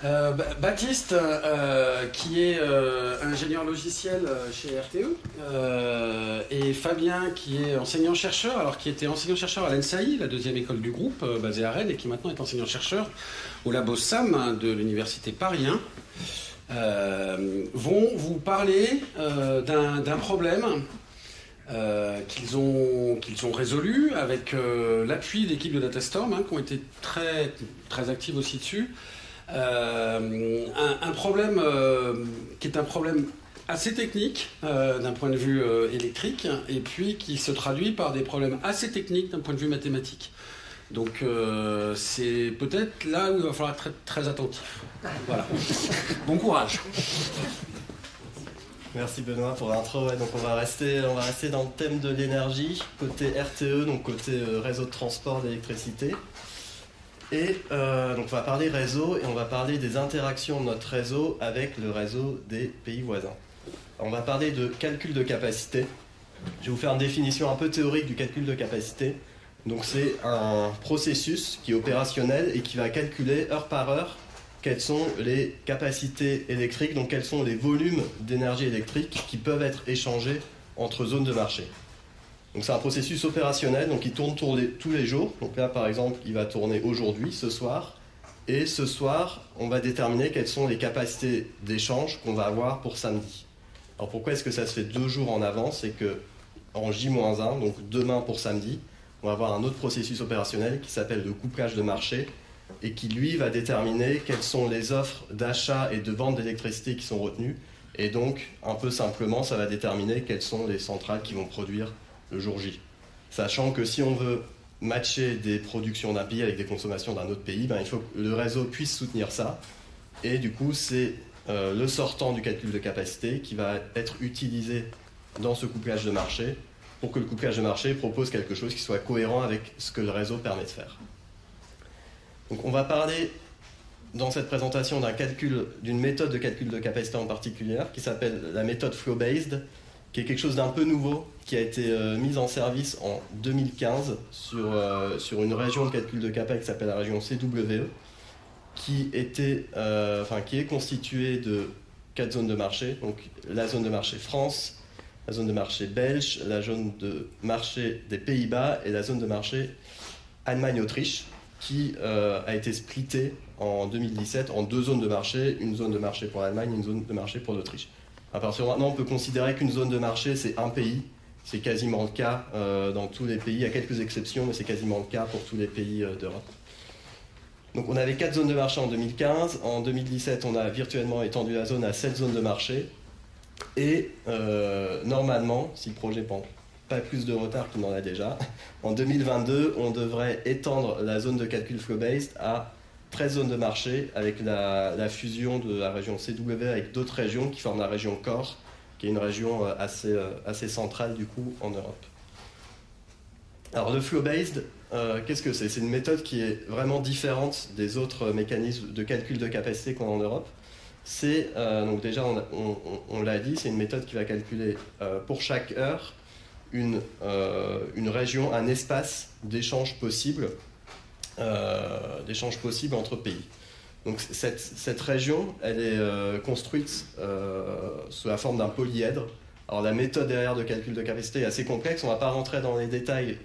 Baptiste, qui est ingénieur logiciel chez RTE, et Fabien, qui est enseignant-chercheur, alors qui était enseignant-chercheur à l'ENSAI, la deuxième école du groupe, basée à Rennes, et qui maintenant est enseignant-chercheur au labo SAM de l'université Paris 1, vont vous parler d'un problème qu'ils ont résolu avec l'appui d'équipes de Datastorm, qui ont été très, très actives aussi dessus. Un problème qui est un problème assez technique d'un point de vue électrique, et puis qui se traduit par des problèmes assez techniques d'un point de vue mathématique. Donc c'est peut-être là où il va falloir être très, très attentif. Voilà. Bon courage. Merci Benoît pour l'intro. Ouais, donc on va rester dans le thème de l'énergie, côté RTE, donc côté réseau de transport d'électricité. Et donc on va parler réseau et on va parler des interactions de notre réseau avec le réseau des pays voisins. Alors, on va parler de calcul de capacité. Je vais vous faire une définition un peu théorique du calcul de capacité. Donc c'est un processus qui est opérationnel et qui va calculer heure par heure quelles sont les capacités électriques, donc quels sont les volumes d'énergie électrique qui peuvent être échangés entre zones de marché. Donc c'est un processus opérationnel, donc il tourne tous les jours. Donc là par exemple il va tourner aujourd'hui, ce soir, et ce soir on va déterminer quelles sont les capacités d'échange qu'on va avoir pour samedi. Alors pourquoi est-ce que ça se fait 2 jours en avance? C'est que en J-1, donc demain pour samedi, on va avoir un autre processus opérationnel qui s'appelle le couplage de marché, et qui lui va déterminer quelles sont les offres d'achat et de vente d'électricité qui sont retenues, et donc un peu simplement ça va déterminer quelles sont les centrales qui vont produire le jour J. Sachant que si on veut matcher des productions d'un pays avec des consommations d'un autre pays, il faut que le réseau puisse soutenir ça, et du coup c'est le sortant du calcul de capacité qui va être utilisé dans ce couplage de marché pour que le couplage de marché propose quelque chose qui soit cohérent avec ce que le réseau permet de faire. Donc on va parler dans cette présentation d'une méthode de calcul de capacité en particulier qui s'appelle la méthode flow-based, qui est quelque chose d'un peu nouveau, qui a été mise en service en 2015 sur une région de calcul de capacité qui s'appelle la région CWE, qui est constituée de 4 zones de marché, donc la zone de marché France, la zone de marché belge, la zone de marché des Pays-Bas et la zone de marché Allemagne-Autriche, qui a été splittée en 2017 en 2 zones de marché, une zone de marché pour l'Allemagne et une zone de marché pour l'Autriche. À partir de maintenant, on peut considérer qu'une zone de marché, c'est un pays. C'est quasiment le cas dans tous les pays. Il y a quelques exceptions, mais c'est quasiment le cas pour tous les pays d'Europe. Donc on avait 4 zones de marché en 2015. En 2017, on a virtuellement étendu la zone à 7 zones de marché. Et normalement, si le projet prend pas plus de retard qu'il n'en a déjà, en 2022, on devrait étendre la zone de calcul flow-based à 13 zones de marché avec la fusion de la région CW avec d'autres régions qui forment la région Core, qui est une région assez centrale du coup en Europe. Alors le flow-based, qu'est-ce que c'est? C'est une méthode qui est vraiment différente des autres mécanismes de calcul de capacité qu'on a en Europe. C'est, donc déjà on l'a dit, c'est une méthode qui va calculer pour chaque heure une région, un espace d'échange possible entre pays. Donc cette région, elle est construite sous la forme d'un polyèdre. Alors la méthode derrière de calcul de capacité est assez complexe, on ne va pas rentrer dans les détails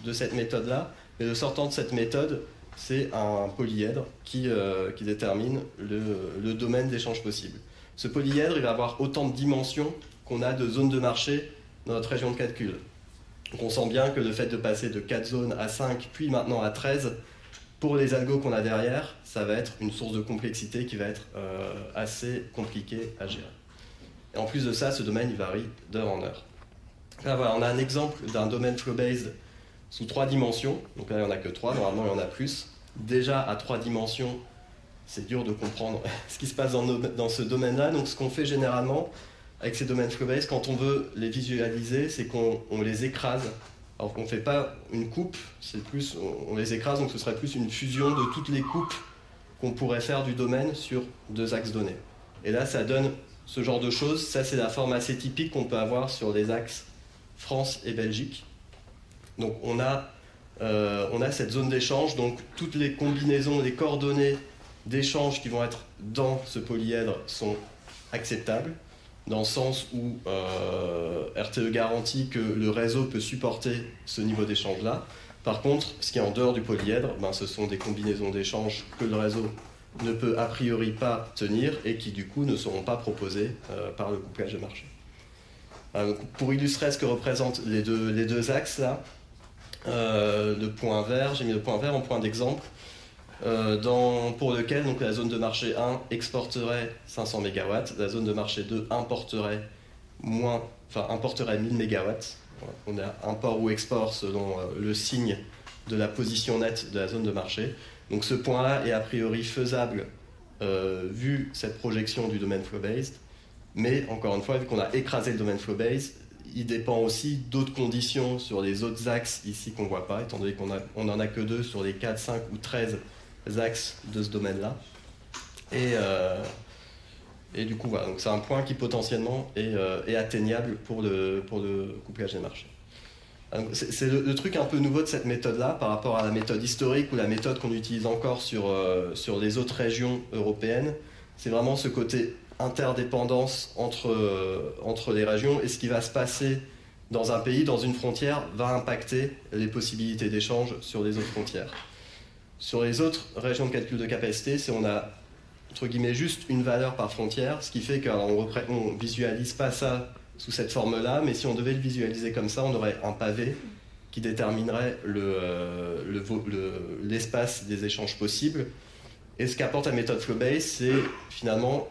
de cette méthode-là, mais le sortant de cette méthode, c'est un polyèdre qui détermine le domaine d'échange possible. Ce polyèdre, il va avoir autant de dimensions qu'on a de zones de marché dans notre région de calcul. Donc on sent bien que le fait de passer de 4 zones à 5, puis maintenant à 13, pour les algos qu'on a derrière, ça va être une source de complexité qui va être assez compliquée à gérer. Et en plus de ça, ce domaine il varie d'heure en heure. Là voilà, on a un exemple d'un domaine flow-based sous 3 dimensions. Donc là il n'y en a que 3, normalement il y en a plus. Déjà à 3 dimensions, c'est dur de comprendre ce qui se passe dans ce domaine-là. Donc ce qu'on fait généralement avec ces domaines flow-based, quand on veut les visualiser, c'est qu'on les écrase. Alors on ne fait pas une coupe, c'est plus, on les écrase, donc ce serait plus une fusion de toutes les coupes qu'on pourrait faire du domaine sur 2 axes donnés. Et là, ça donne ce genre de choses. Ça, c'est la forme assez typique qu'on peut avoir sur les axes France et Belgique. Donc on a cette zone d'échange, donc toutes les combinaisons, les coordonnées d'échanges qui vont être dans ce polyèdre sont acceptables, dans le sens où RTE garantit que le réseau peut supporter ce niveau d'échange-là. Par contre, ce qui est en dehors du polyèdre, ce sont des combinaisons d'échanges que le réseau ne peut a priori pas tenir et qui du coup ne seront pas proposées par le couplage de marché. Pour illustrer ce que représentent les deux axes là, le point vert, j'ai mis le point vert en point d'exemple, pour lequel donc, la zone de marché 1 exporterait 500 MW, la zone de marché 2 importerait 1000 MW. On a import ou export selon le signe de la position nette de la zone de marché. Donc ce point-là est a priori faisable vu cette projection du domaine flow-based. Mais encore une fois, vu qu'on a écrasé le domaine flow-based, il dépend aussi d'autres conditions sur les autres axes ici qu'on ne voit pas, étant donné qu'on n'en a que 2 sur les 4, 5 ou 13 axes de ce domaine-là. Et du coup, voilà, donc c'est un point qui potentiellement est atteignable pour le couplage des marchés. C'est le truc un peu nouveau de cette méthode-là par rapport à la méthode historique ou la méthode qu'on utilise encore sur les autres régions européennes. C'est vraiment ce côté interdépendance entre les régions, et ce qui va se passer dans un pays, dans une frontière, va impacter les possibilités d'échange sur les autres frontières. Sur les autres régions de calcul de capacité, on a entre guillemets juste une valeur par frontière, ce qui fait qu'on ne visualise pas ça sous cette forme-là, mais si on devait le visualiser comme ça, on aurait un pavé qui déterminerait l'espace des échanges possibles. Et ce qu'apporte la méthode flow-based, c'est finalement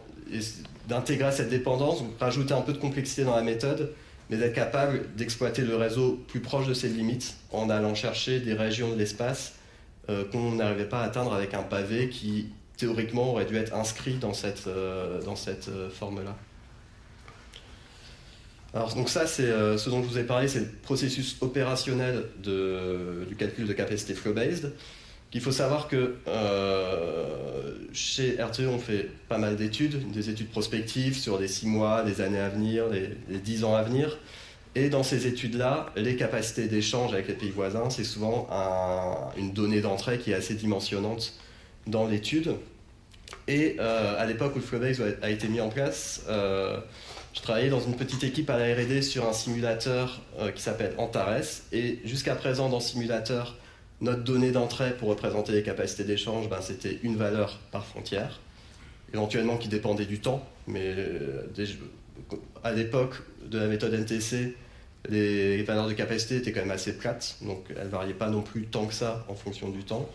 d'intégrer cette dépendance, donc rajouter un peu de complexité dans la méthode, mais d'être capable d'exploiter le réseau plus proche de ses limites en allant chercher des régions de l'espace qu'on n'arrivait pas à atteindre avec un pavé qui théoriquement aurait dû être inscrit dans cette forme-là. Alors donc ça, c'est ce dont je vous ai parlé, c'est le processus opérationnel du calcul de capacité flow-based. Il faut savoir que chez RTE, on fait pas mal d'études, des études prospectives sur les 6 mois, les années à venir, les 10 ans à venir. Et dans ces études-là, les capacités d'échange avec les pays voisins, c'est souvent une donnée d'entrée qui est assez dimensionnante dans l'étude. Et à l'époque où le flow-based a été mis en place, je travaillais dans une petite équipe à la R&D sur un simulateur qui s'appelle Antares. Et jusqu'à présent, dans ce simulateur, notre donnée d'entrée pour représenter les capacités d'échange, c'était une valeur par frontière, éventuellement qui dépendait du temps. Mais à l'époque de la méthode NTC, les valeurs de capacité étaient quand même assez plates, donc elles ne variaient pas non plus tant que ça en fonction du temps.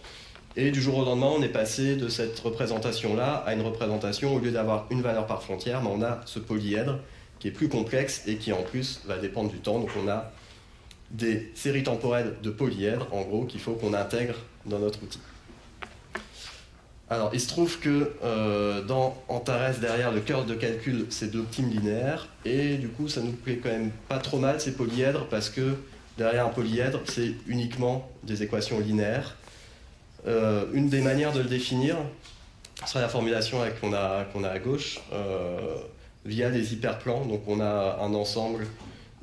Et du jour au lendemain, on est passé de cette représentation-là à une représentation, au lieu d'avoir une valeur par frontière, on a ce polyèdre qui est plus complexe et qui en plus va dépendre du temps. Donc on a des séries temporelles de polyèdres, en gros, qu'il faut qu'on intègre dans notre outil. Alors, il se trouve que dans Antares, derrière le cœur de calcul, c'est d'optime linéaire, et du coup, ça nous plaît quand même pas trop mal, ces polyèdres, parce que derrière un polyèdre, c'est uniquement des équations linéaires. Une des manières de le définir serait la formulation qu'on a à gauche, via des hyperplans. Donc, on a un ensemble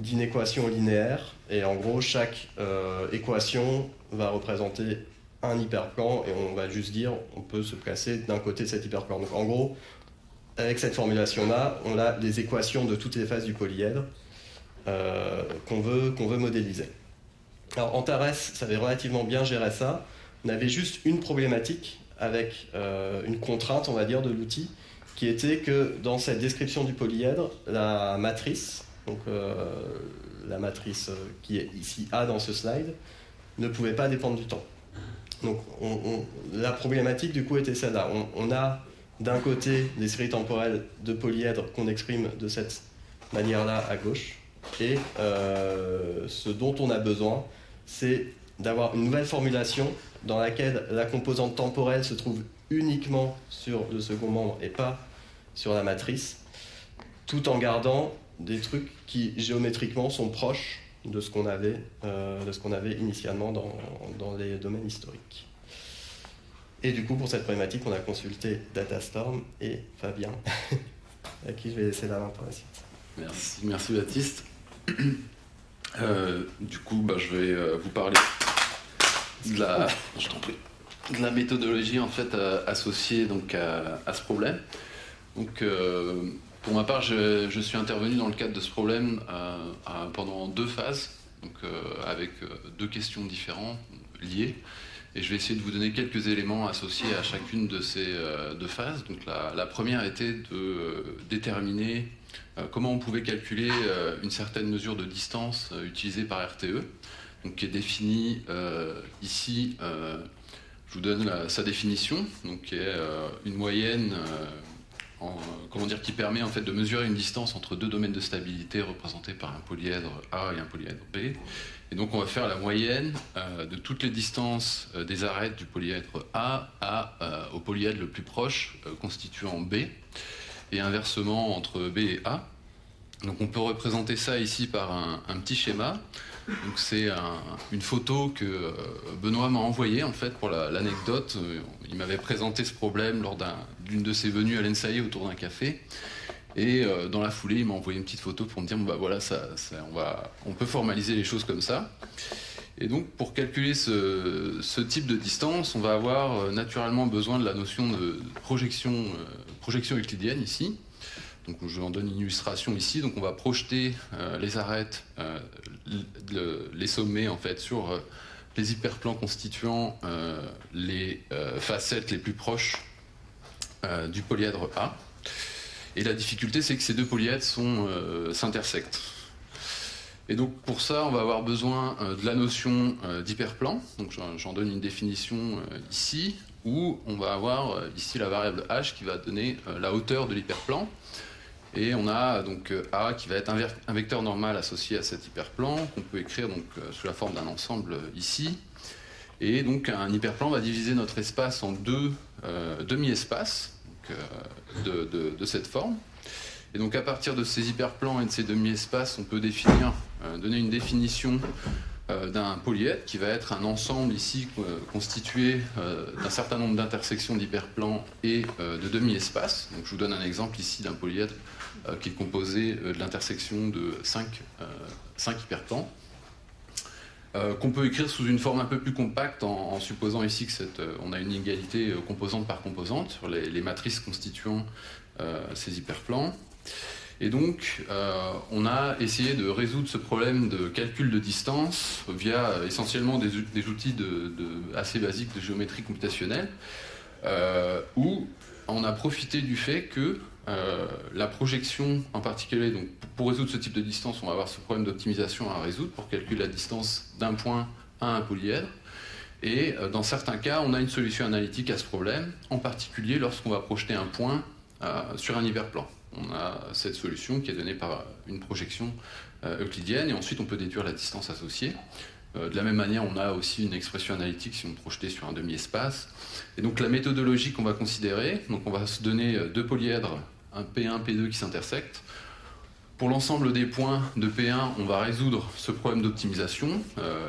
d'inéquations linéaires, et en gros, chaque équation va représenter un hyperplan, et on va juste dire on peut se placer d'un côté de cet hyperplan. Donc en gros, avec cette formulation-là, on a les équations de toutes les phases du polyèdre qu'on veut modéliser. Alors Antares savait relativement bien gérer ça. On avait juste une problématique avec une contrainte, on va dire, de l'outil, qui était que dans cette description du polyèdre, la matrice, donc la matrice qui est ici A dans ce slide, ne pouvait pas dépendre du temps. Donc la problématique du coup était celle-là. On a d'un côté des séries temporelles de polyèdres qu'on exprime de cette manière-là à gauche, et ce dont on a besoin, c'est d'avoir une nouvelle formulation dans laquelle la composante temporelle se trouve uniquement sur le second membre et pas sur la matrice, tout en gardant des trucs qui géométriquement sont proches de ce qu'on avait initialement dans les domaines historiques. Et du coup, pour cette problématique, on a consulté Datastorm et Fabien, à qui je vais laisser la main pour la suite. Merci Baptiste. Du coup, je vais vous parler de la... Je t'en prie. de la méthodologie en fait associée donc à ce problème. Donc pour ma part, je suis intervenu dans le cadre de ce problème pendant 2 phases, donc avec 2 questions différentes liées. Et je vais essayer de vous donner quelques éléments associés à chacune de ces 2 phases. Donc la première était de déterminer comment on pouvait calculer une certaine mesure de distance utilisée par RTE, donc qui est définie ici. Je vous donne sa définition, donc qui est une moyenne qui permet en fait de mesurer une distance entre 2 domaines de stabilité représentés par un polyèdre A et un polyèdre B. Et donc on va faire la moyenne de toutes les distances des arêtes du polyèdre A au polyèdre le plus proche constituant B, et inversement entre B et A. Donc on peut représenter ça ici par un petit schéma. Donc c'est une photo que Benoît m'a envoyée en fait pour l'anecdote. Il m'avait présenté ce problème lors d'une de ses venues à l'ENSAI autour d'un café. Et dans la foulée, il m'a envoyé une petite photo pour me dire bah voilà, on peut formaliser les choses comme ça. Et donc pour calculer ce type de distance, on va avoir naturellement besoin de la notion de projection euclidienne ici. Donc je vous en donne une illustration ici. Donc on va projeter les arêtes, les sommets en fait sur les hyperplans constituant les facettes les plus proches du polyèdre A. Et la difficulté, c'est que ces 2 polyèdres s'intersectent. Et donc pour ça, on va avoir besoin de la notion d'hyperplan. Donc j'en donne une définition ici, où on va avoir ici la variable h qui va donner la hauteur de l'hyperplan. Et on a donc A qui va être un vecteur normal associé à cet hyperplan, qu'on peut écrire donc, sous la forme d'un ensemble ici. Et donc un hyperplan va diviser notre espace en 2 demi-espaces de cette forme. Et donc à partir de ces hyperplans et de ces demi-espaces, on peut donner une définition d'un polyèdre qui va être un ensemble ici constitué d'un certain nombre d'intersections d'hyperplans et de demi-espaces. Donc je vous donne un exemple ici d'un polyèdre qui est composé de l'intersection de 5 hyperplans, qu'on peut écrire sous une forme un peu plus compacte en supposant ici on a une égalité composante par composante sur les matrices constituant ces hyperplans. Et donc, on a essayé de résoudre ce problème de calcul de distance via essentiellement des outils assez basiques de géométrie computationnelle, où on a profité du fait que la projection en particulier, donc pour résoudre ce type de distance, on va avoir ce problème d'optimisation à résoudre pour calculer la distance d'un point à un polyèdre. Et dans certains cas, on a une solution analytique à ce problème, en particulier lorsqu'on va projeter un point sur un hyperplan. On a cette solution qui est donnée par une projection euclidienne, et ensuite on peut déduire la distance associée. De la même manière, on a aussi une expression analytique si on projetait sur un demi-espace. Et donc la méthodologie qu'on va considérer, donc on va se donner 2 polyèdres, un P1, P2 qui s'intersectent. Pour l'ensemble des points de P1, on va résoudre ce problème d'optimisation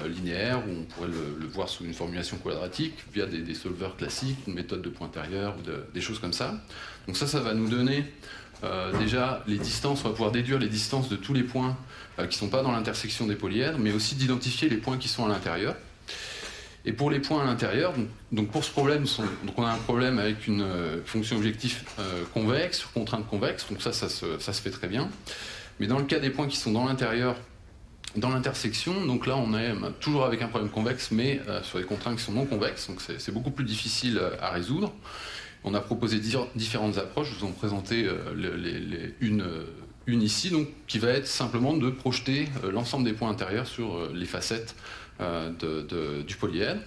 linéaire, où on pourrait le voir sous une formulation quadratique, via des solveurs classiques, une méthode de point intérieur, des choses comme ça. Donc ça va nous donner déjà les distances, on va pouvoir déduire les distances de tous les points qui ne sont pas dans l'intersection des polyèdres, mais aussi d'identifier les points qui sont à l'intérieur. Et pour les points à l'intérieur, donc pour ce problème, donc on a un problème avec une fonction objectif convexe sur contrainte convexe, donc ça se fait très bien. Mais dans le cas des points qui sont dans l'intérieur, dans l'intersection, donc là on est toujours avec un problème convexe, mais sur des contraintes qui sont non convexes, donc c'est beaucoup plus difficile à résoudre. On a proposé différentes approches, je vous en présentais une ici, donc, qui va être simplement de projeter l'ensemble des points intérieurs sur les facettes du polyèdre,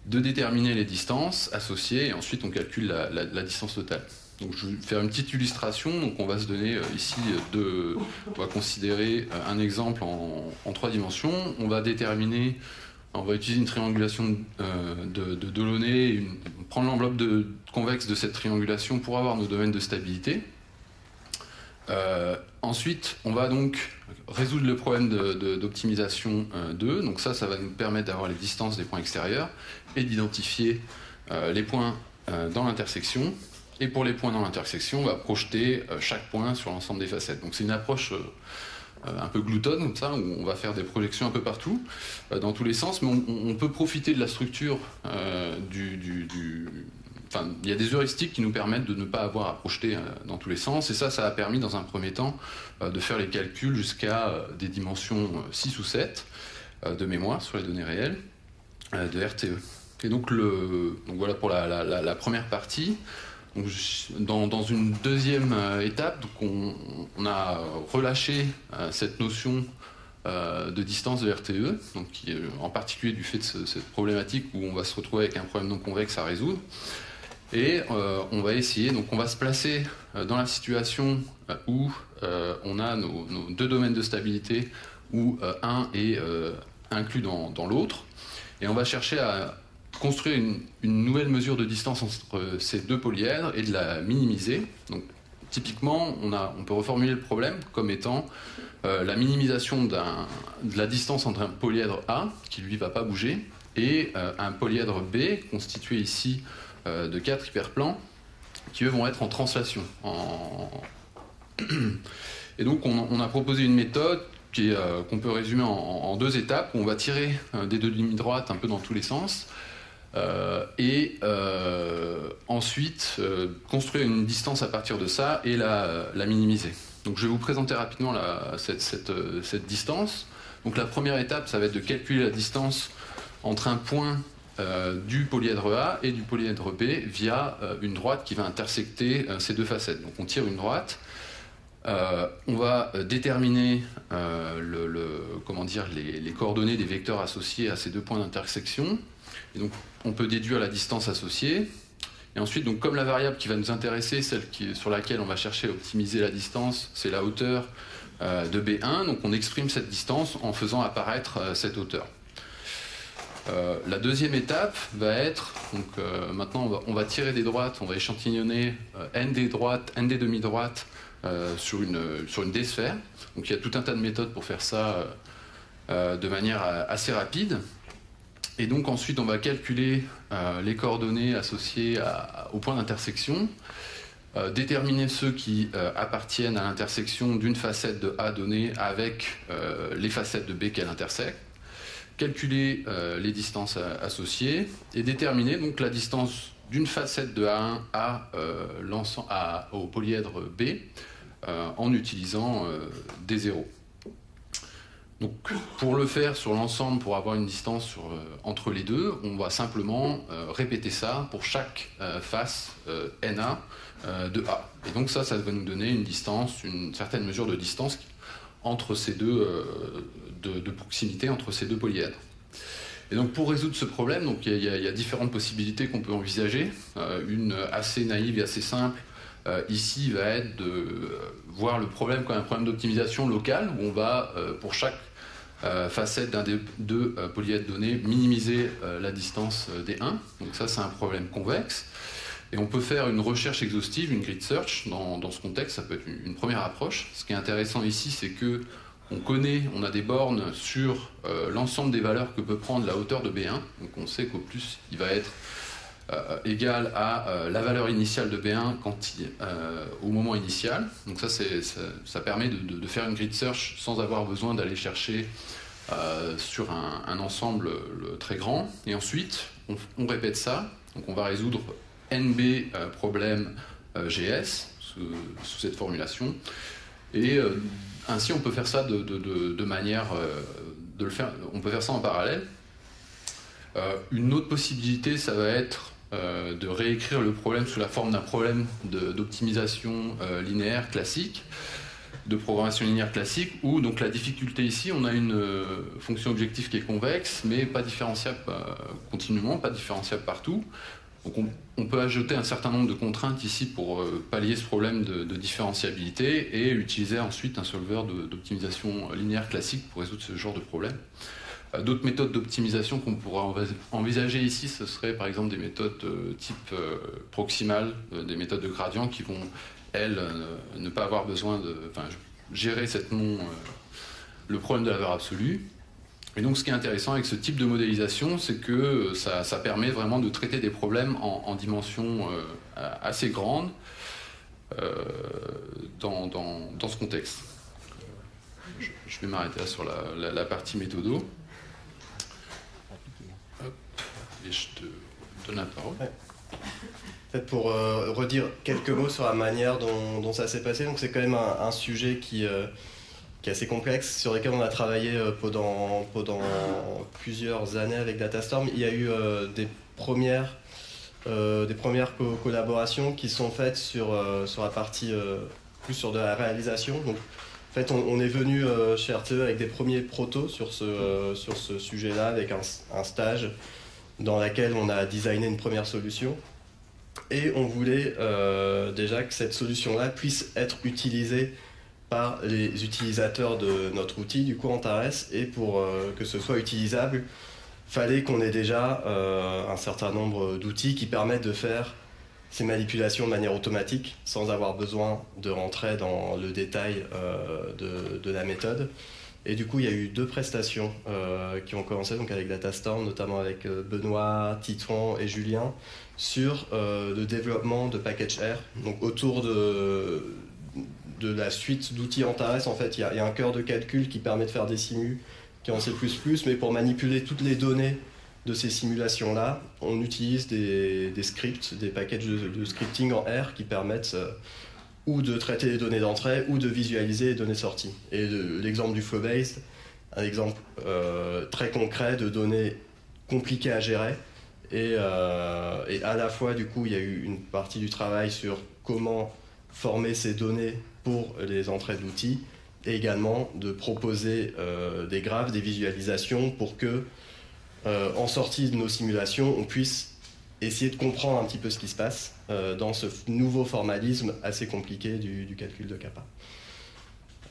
de déterminer les distances associées, et ensuite on calcule la distance totale. Donc je vais faire une petite illustration. Donc on va se donner ici on va considérer un exemple en 3 dimensions. On va déterminer, on va utiliser une triangulation de Delaunay, prendre l'enveloppe convexe de cette triangulation pour avoir nos domaines de stabilité. Ensuite, on va donc résoudre le problème d'optimisation 2. Donc ça va nous permettre d'avoir les distances des points extérieurs et d'identifier les points dans l'intersection. Et pour les points dans l'intersection, on va projeter chaque point sur l'ensemble des facettes. Donc c'est une approche un peu gloutonne, comme ça, où on va faire des projections un peu partout, dans tous les sens, mais on peut profiter de la structure Enfin, il y a des heuristiques qui nous permettent de ne pas avoir à projeter dans tous les sens, et ça a permis dans un premier temps de faire les calculs jusqu'à des dimensions 6 ou 7 de mémoire sur les données réelles de RTE. Et donc voilà pour la première partie. Donc, dans une deuxième étape, donc on a relâché cette notion de distance de RTE, donc qui est en particulier du fait de cette problématique où on va se retrouver avec un problème non convexe à résoudre. Et on va essayer, donc on va se placer dans la situation où on a nos deux domaines de stabilité, où un est inclus dans l'autre, et on va chercher à construire une nouvelle mesure de distance entre ces deux polyèdres et de la minimiser. Donc, typiquement, on peut reformuler le problème comme étant la minimisation de la distance entre un polyèdre A, qui lui ne va pas bouger, et un polyèdre B, constitué ici de 4 hyperplans, qui eux vont être en translation. Et donc, on a proposé une méthode qu'on peut résumer en deux étapes, où on va tirer des deux limites droites un peu dans tous les sens, et ensuite construire une distance à partir de ça et la minimiser. Donc je vais vous présenter rapidement cette distance. Donc la première étape, ça va être de calculer la distance entre un point du polyèdre A et du polyèdre B via une droite qui va intersecter ces deux facettes. Donc on tire une droite, on va déterminer les coordonnées des vecteurs associés à ces deux points d'intersection. Et donc, on peut déduire la distance associée. Et ensuite, donc, comme la variable qui va nous intéresser, sur laquelle on va chercher à optimiser la distance, c'est la hauteur de B1, donc on exprime cette distance en faisant apparaître cette hauteur. La deuxième étape va être, donc maintenant on va tirer des droites, on va échantillonner n des droites, n des demi-droites sur une D-sphère. Donc il y a tout un tas de méthodes pour faire ça de manière assez rapide. Et donc ensuite on va calculer les coordonnées associées au point d'intersection, déterminer ceux qui appartiennent à l'intersection d'une facette de A donnée avec les facettes de B qu'elle intersecte, calculer les distances associées et déterminer donc la distance d'une facette de A1 au polyèdre B en utilisant des zéros. Donc, pour le faire sur l'ensemble, pour avoir une distance entre les deux, on va simplement répéter ça pour chaque face NA de A. Et donc ça va nous donner une distance, une certaine mesure de distance entre ces deux, de proximité entre ces deux polyèdres. Et donc pour résoudre ce problème, donc, il y a différentes possibilités qu'on peut envisager. Une assez naïve et assez simple, ici, va être de voir le problème comme un problème d'optimisation locale, où on va, pour chaque facette d'un des deux polyèdres donnés, minimiser la distance des 1. Donc ça, c'est un problème convexe. Et on peut faire une recherche exhaustive, une grid search, dans ce contexte, ça peut être une première approche. Ce qui est intéressant ici, c'est que on a des bornes sur l'ensemble des valeurs que peut prendre la hauteur de B1. Donc on sait qu'au plus, il va être égal à la valeur initiale de B1 au moment initial. Donc ça permet de faire une grid search sans avoir besoin d'aller chercher sur un ensemble très grand. Et ensuite, on répète ça. Donc on va résoudre NB problème GS sous cette formulation. Et ainsi, on peut faire ça de manière de le faire. On peut faire ça en parallèle. Une autre possibilité, ça va être de réécrire le problème sous la forme d'un problème d'optimisation linéaire classique, de programmation linéaire classique, où donc la difficulté ici, on a une fonction objective qui est convexe, mais pas différenciable continuellement, pas différenciable partout. Donc on peut ajouter un certain nombre de contraintes ici pour pallier ce problème de différenciabilité et utiliser ensuite un solver d'optimisation linéaire classique pour résoudre ce genre de problème. D'autres méthodes d'optimisation qu'on pourra envisager ici, ce serait par exemple des méthodes type proximal, des méthodes de gradient qui vont, elles, ne pas avoir besoin de gérer le problème de la valeur absolue. Et donc ce qui est intéressant avec ce type de modélisation, c'est que ça permet vraiment de traiter des problèmes en dimension assez grande dans ce contexte. je vais m'arrêter là sur la partie méthodo. Hop, et je te donne la parole. Ouais. Peut-être pour redire quelques mots sur la manière dont ça s'est passé. Donc c'est quand même un sujet qui est assez complexe, sur lequel on a travaillé pendant plusieurs années avec Datastorm. Il y a eu des premières collaborations qui sont faites sur la partie plus sur de la réalisation. Donc, en fait, on est venu chez RTE avec des premiers protos sur ce sujet-là, avec un stage dans lequel on a designé une première solution. Et on voulait déjà que cette solution-là puisse être utilisée par les utilisateurs de notre outil, du coup Antares, et pour que ce soit utilisable, fallait qu'on ait déjà un certain nombre d'outils qui permettent de faire ces manipulations de manière automatique, sans avoir besoin de rentrer dans le détail de la méthode. Et du coup, il y a eu 2 prestations qui ont commencé donc avec Datastorm, notamment avec Benoît, Titouan et Julien, sur le développement de package R. Donc autour de la suite d'outils Antares, en fait, il y a un cœur de calcul qui permet de faire des simus qui est en C++, mais pour manipuler toutes les données de ces simulations-là, on utilise des scripts, des packages de scripting en R qui permettent ou de traiter les données d'entrée ou de visualiser les données sorties. Et l'exemple du flow-based, un exemple très concret de données compliquées à gérer. Et à la fois, du coup, il y a eu une partie du travail sur comment former ces données pour les entrées d'outils, et également de proposer des graphes, des visualisations pour que, en sortie de nos simulations, on puisse essayer de comprendre un petit peu ce qui se passe dans ce nouveau formalisme assez compliqué du calcul de kappa.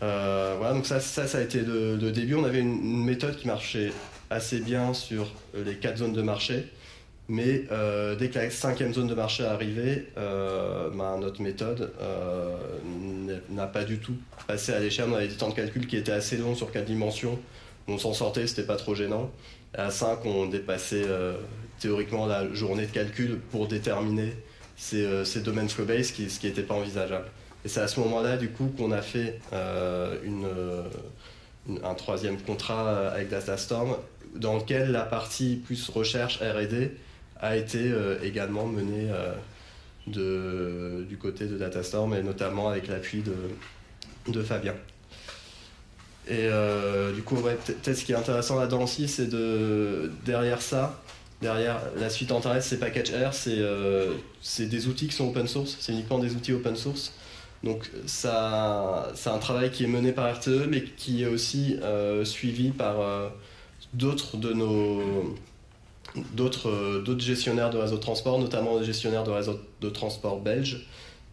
Voilà, donc ça a été le début. On avait une méthode qui marchait assez bien sur les 4 zones de marché, mais dès que la 5e zone de marché est arrivée, notre méthode n'a pas du tout passé à l'échelle. On avait des temps de calcul qui étaient assez longs sur 4 dimensions. On s'en sortait, c'était pas trop gênant. À 5, on dépassait théoriquement la journée de calcul pour déterminer ces domaines flow-based, ce qui n'était pas envisageable. Et c'est à ce moment-là, du coup, qu'on a fait un 3e contrat avec Datastorm, dans lequel la partie plus recherche R&D a été également menée du côté de Datastorm, et notamment avec l'appui de Fabien. Et du coup, ouais, peut-être ce qui est intéressant là-dedans aussi, c'est derrière la suite Antares, c'est Package R, c'est des outils qui sont open source, c'est uniquement des outils open source. Donc c'est un travail qui est mené par RTE, mais qui est aussi suivi par d'autres gestionnaires de réseaux de transport, notamment des gestionnaires de réseaux de transport belges,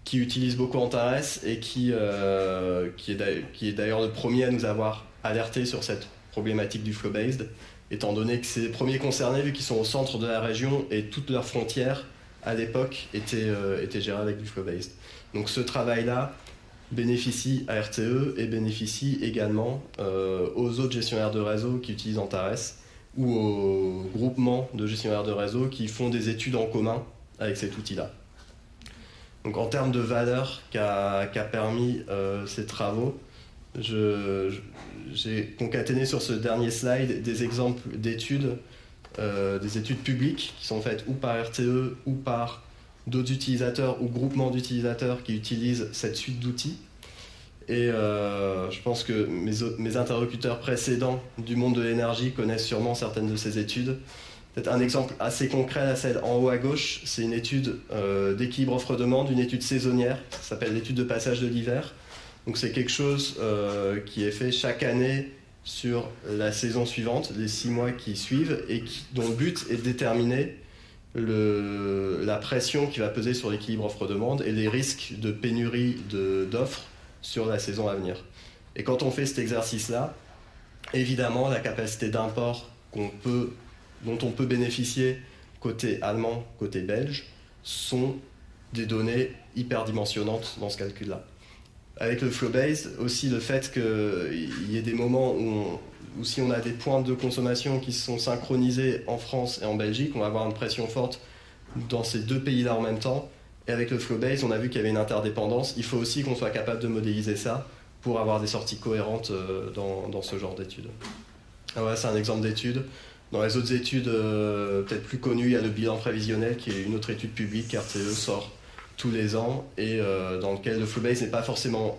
qui utilisent beaucoup Antares et qui est d'ailleurs le premier à nous avoir alerté sur cette problématique du flow-based, étant donné que c'est les premiers concernés, vu qu'ils sont au centre de la région et toutes leurs frontières, à l'époque, étaient gérées avec du flow-based. Donc ce travail-là bénéficie à RTE et bénéficie également aux autres gestionnaires de réseau qui utilisent Antares, ou aux groupements de gestionnaires de réseau qui font des études en commun avec cet outil-là. Donc en termes de valeur qu'a permis ces travaux, j'ai concaténé sur ce dernier slide des exemples d'études, des études publiques qui sont faites ou par RTE ou par d'autres utilisateurs ou groupements d'utilisateurs qui utilisent cette suite d'outils. Et je pense que mes interlocuteurs précédents du monde de l'énergie connaissent sûrement certaines de ces études. Peut-être un exemple assez concret, là, celle en haut à gauche, c'est une étude d'équilibre offre-demande, une étude saisonnière, ça s'appelle l'étude de passage de l'hiver. Donc c'est quelque chose qui est fait chaque année sur la saison suivante, les 6 mois qui suivent, et dont le but est de déterminer la pression qui va peser sur l'équilibre offre-demande et les risques de pénurie d'offres sur la saison à venir. Et quand on fait cet exercice-là, évidemment, la capacité d'import dont on peut bénéficier côté allemand, côté belge, sont des données hyperdimensionnantes dans ce calcul-là. Avec le flow-based, aussi le fait qu'il y ait des moments où si on a des pointes de consommation qui sont synchronisées en France et en Belgique, on va avoir une pression forte dans ces 2 pays-là en même temps. Et avec le flow-based, on a vu qu'il y avait une interdépendance. Il faut aussi qu'on soit capable de modéliser ça pour avoir des sorties cohérentes dans ce genre d'études. Voilà, c'est un exemple d'étude. Dans les autres études peut-être plus connues, il y a le bilan prévisionnel qui est une autre étude publique qu'RTE sort tous les ans et dans lequel le Freebase n'est pas forcément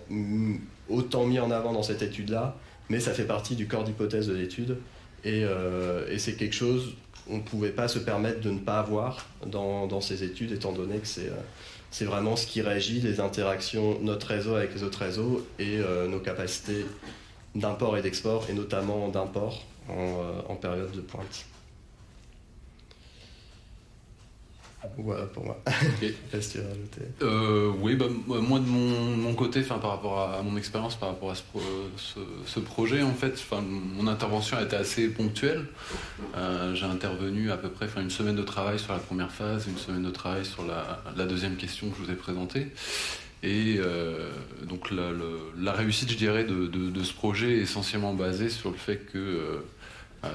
autant mis en avant dans cette étude-là, mais ça fait partie du corps d'hypothèse de l'étude et c'est quelque chose qu'on ne pouvait pas se permettre de ne pas avoir dans ces études étant donné que c'est vraiment ce qui régit les interactions de notre réseau avec les autres réseaux et nos capacités d'import et d'export et notamment d'import en période de pointe. Voilà pour moi. Okay. Qu'est-ce que tu veux rajouter Oui, moi de mon côté, par rapport à mon expérience, par rapport à ce projet, en fait, mon intervention a été assez ponctuelle. J'ai intervenu à peu près une semaine de travail sur la première phase, une semaine de travail sur la deuxième question que je vous ai présentée. Et donc la réussite, je dirais, de ce projet est essentiellement basée sur le fait que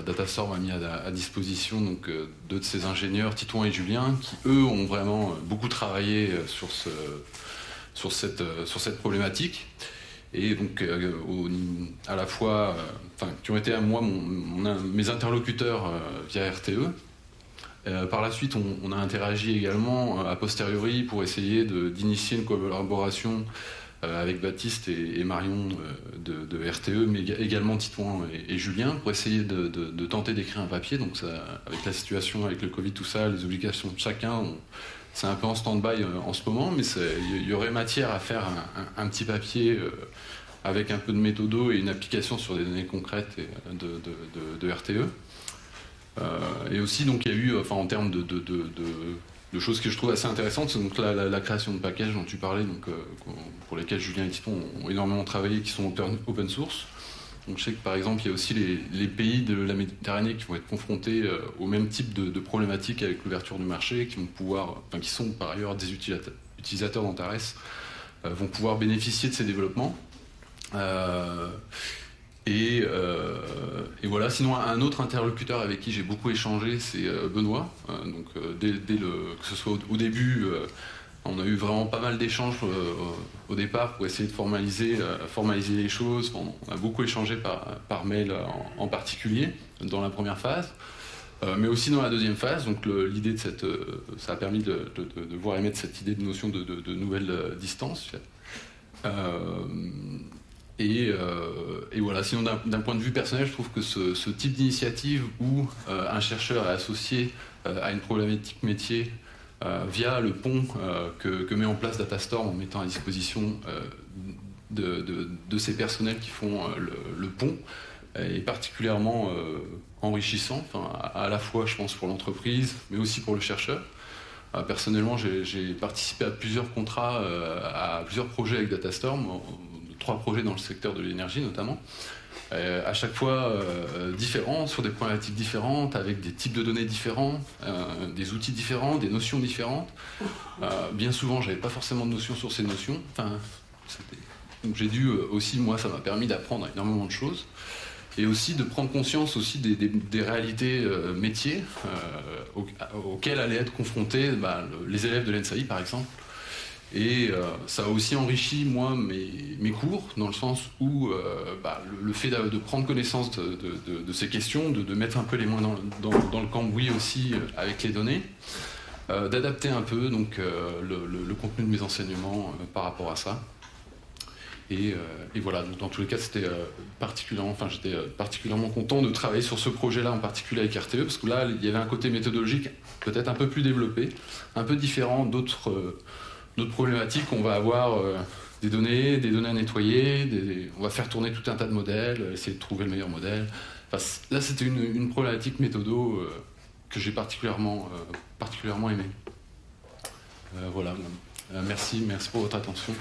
Datastorm a mis à disposition donc, deux de ses ingénieurs, Titouan et Julien, qui eux ont vraiment beaucoup travaillé sur cette problématique. Et donc à la fois, qui ont été à moi mes interlocuteurs via RTE. Par la suite, on a interagi également a posteriori pour essayer d'initier une collaboration avec Baptiste et Marion de RTE, mais également Titouan et Julien, pour essayer de tenter d'écrire un papier. Donc ça, avec la situation, avec le Covid, tout ça, les obligations de chacun, c'est un peu en stand-by en ce moment, mais il y aurait matière à faire un petit papier avec un peu de méthodo et une application sur des données concrètes de RTE. Et aussi, donc, il y a eu, en termes de choses que je trouve assez intéressantes, c'est donc la création de packages dont tu parlais, donc, pour lesquels Julien et Titouan ont énormément travaillé, qui sont open source. Donc je sais que par exemple, il y a aussi les pays de la Méditerranée qui vont être confrontés au même type de problématiques avec l'ouverture du marché, qui sont par ailleurs des utilisateurs d'Antares, vont pouvoir bénéficier de ces développements. Et voilà. Sinon, un autre interlocuteur avec qui j'ai beaucoup échangé, c'est Benoît. Donc, que ce soit au début, on a eu vraiment pas mal d'échanges au départ pour essayer de formaliser les choses. On a beaucoup échangé par mail en particulier dans la première phase, mais aussi dans la deuxième phase. Donc, l'idée de ça a permis de voir émettre cette idée de notion de nouvelle distance. Et voilà, sinon d'un point de vue personnel, je trouve que ce type d'initiative où un chercheur est associé à une problématique métier via le pont que met en place Datastorm en mettant à disposition de ces personnels qui font le pont est particulièrement enrichissant, à la fois je pense pour l'entreprise mais aussi pour le chercheur. Personnellement, j'ai participé à plusieurs contrats, à plusieurs projets avec Datastorm, 3 projets dans le secteur de l'énergie notamment, à chaque fois différents, sur des problématiques différentes, avec des types de données différents, des outils différents, des notions différentes. Bien souvent, j'avais pas forcément de notions sur ces notions. Donc j'ai dû aussi, moi, ça m'a permis d'apprendre énormément de choses. Et aussi de prendre conscience aussi des réalités métiers auxquelles allaient être confrontés les élèves de l'ENSAI, par exemple. Et ça a aussi enrichi, moi, mes cours, dans le sens où le fait de prendre connaissance de ces questions, de mettre un peu les mains dans le cambouis aussi avec les données, d'adapter un peu donc, le contenu de mes enseignements par rapport à ça. Et voilà, donc dans tous les cas, j'étais particulièrement content de travailler sur ce projet-là, en particulier avec RTE, parce que là, il y avait un côté méthodologique peut-être un peu plus développé, un peu différent d'autres problématiques. On va avoir des données à nettoyer, on va faire tourner tout un tas de modèles, essayer de trouver le meilleur modèle. Là, c'était une problématique méthodo que j'ai particulièrement aimée. Voilà, merci pour votre attention.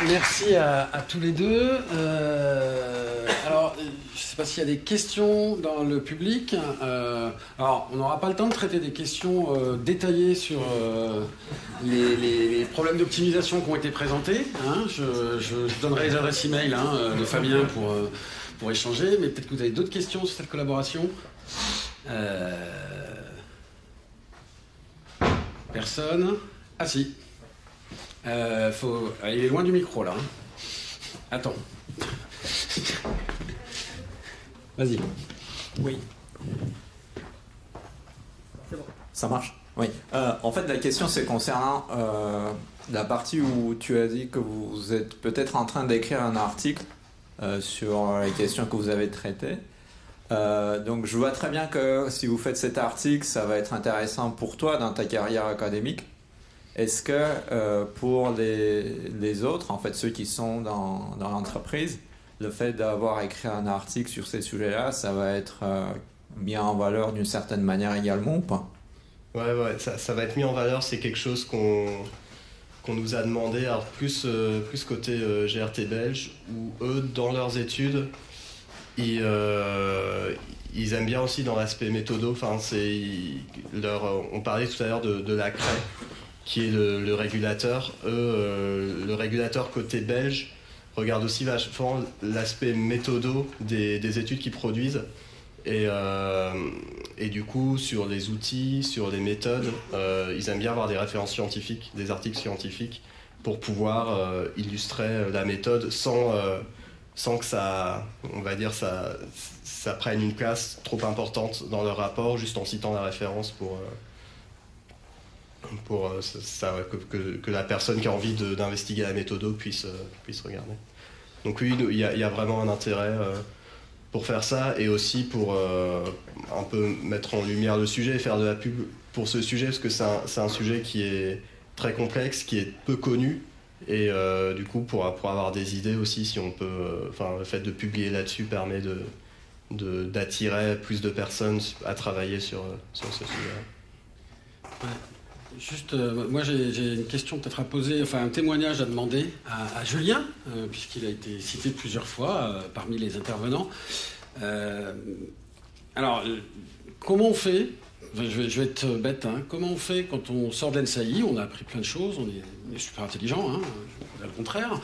Merci à tous les deux. Alors, je ne sais pas s'il y a des questions dans le public. Alors, on n'aura pas le temps de traiter des questions détaillées sur les problèmes d'optimisation qui ont été présentés. Je donnerai les adresses e-mail de Fabien pour échanger, mais peut-être que vous avez d'autres questions sur cette collaboration. Personne. Ah si. Il est loin du micro là. Hein. Attends. Vas-y. Oui. C'est bon. Ça marche. Oui. En fait, la question, c'est concernant la partie où tu as dit que vous êtes peut-être en train d'écrire un article sur les questions que vous avez traitées. Donc, je vois très bien que si vous faites cet article, ça va être intéressant pour toi dans ta carrière académique. Est-ce que pour les autres, en fait, ceux qui sont dans l'entreprise, le fait d'avoir écrit un article sur ces sujets-là, ça va être mis en valeur d'une certaine manière également ou pas? Ouais, ça va être mis en valeur, c'est quelque chose qu'on nous a demandé, alors plus côté GRT belge, où eux, dans leurs études, ils aiment bien aussi dans l'aspect méthodo, enfin, on parlait tout à l'heure de la CRE, qui est le régulateur. Le régulateur côté belge regarde aussi vachement l'aspect méthodo des études qu'ils produisent. Et du coup, sur les outils, sur les méthodes, ils aiment bien avoir des références scientifiques, des articles scientifiques, pour pouvoir illustrer la méthode sans que ça, on va dire, ça prenne une place trop importante dans leur rapport, juste en citant la référence pour que la personne qui a envie d'investiguer la méthode puisse regarder. Donc oui, il y a vraiment un intérêt pour faire ça, et aussi pour un peu mettre en lumière le sujet et faire de la pub pour ce sujet, parce que c'est un sujet qui est très complexe, qui est peu connu, et du coup pour avoir des idées aussi, si on peut, le fait de publier là-dessus permet d'attirer plus de personnes à travailler sur ce sujet-là. Ouais. Juste, moi j'ai une question peut-être à poser, enfin un témoignage à demander à Julien, puisqu'il a été cité plusieurs fois parmi les intervenants. Alors, comment on fait, je vais être bête, hein, comment on fait quand on sort de l'ENSAI, on a appris plein de choses, on est super intelligent, hein, au contraire.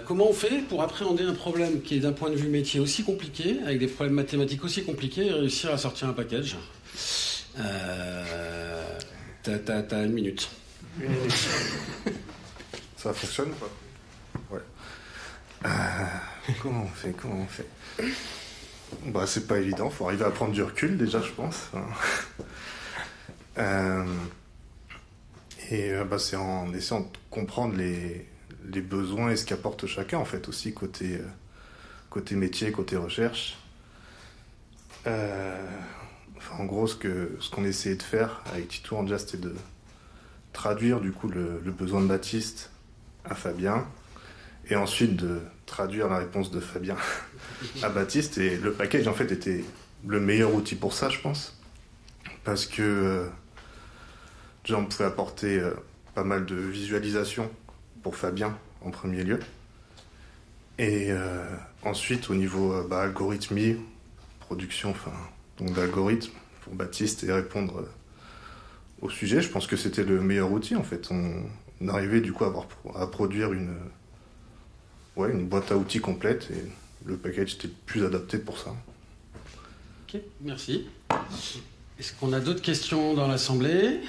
Comment on fait pour appréhender un problème qui est d'un point de vue métier aussi compliqué, avec des problèmes mathématiques aussi compliqués, et réussir à sortir un package? T'as une minute. Ça fonctionne ou pas? Ouais. Comment on fait Bah, c'est pas évident, faut arriver à prendre du recul déjà, je pense. C'est en essayant de comprendre les besoins et ce qu'apporte chacun, en fait, aussi côté métier, côté recherche. En gros, ce qu'on essayait de faire avec Tito Anja, c'était de traduire du coup le besoin de Baptiste à Fabien, et ensuite de traduire la réponse de Fabien à Baptiste. Et le package, en fait, était le meilleur outil pour ça, je pense, parce que déjà, on pouvait apporter pas mal de visualisation pour Fabien en premier lieu, et ensuite au niveau algorithmie, production, donc d'algorithmes pour Baptiste, et répondre au sujet. Je pense que c'était le meilleur outil, en fait. On arrivait du coup à produire une boîte à outils complète, et le package était plus adapté pour ça. Ok, merci. Est-ce qu'on a d'autres questions dans l'Assemblée?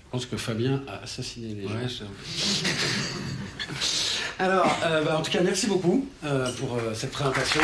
Je pense que Fabien a assassiné les gens. Alors, en tout cas, merci beaucoup pour cette présentation.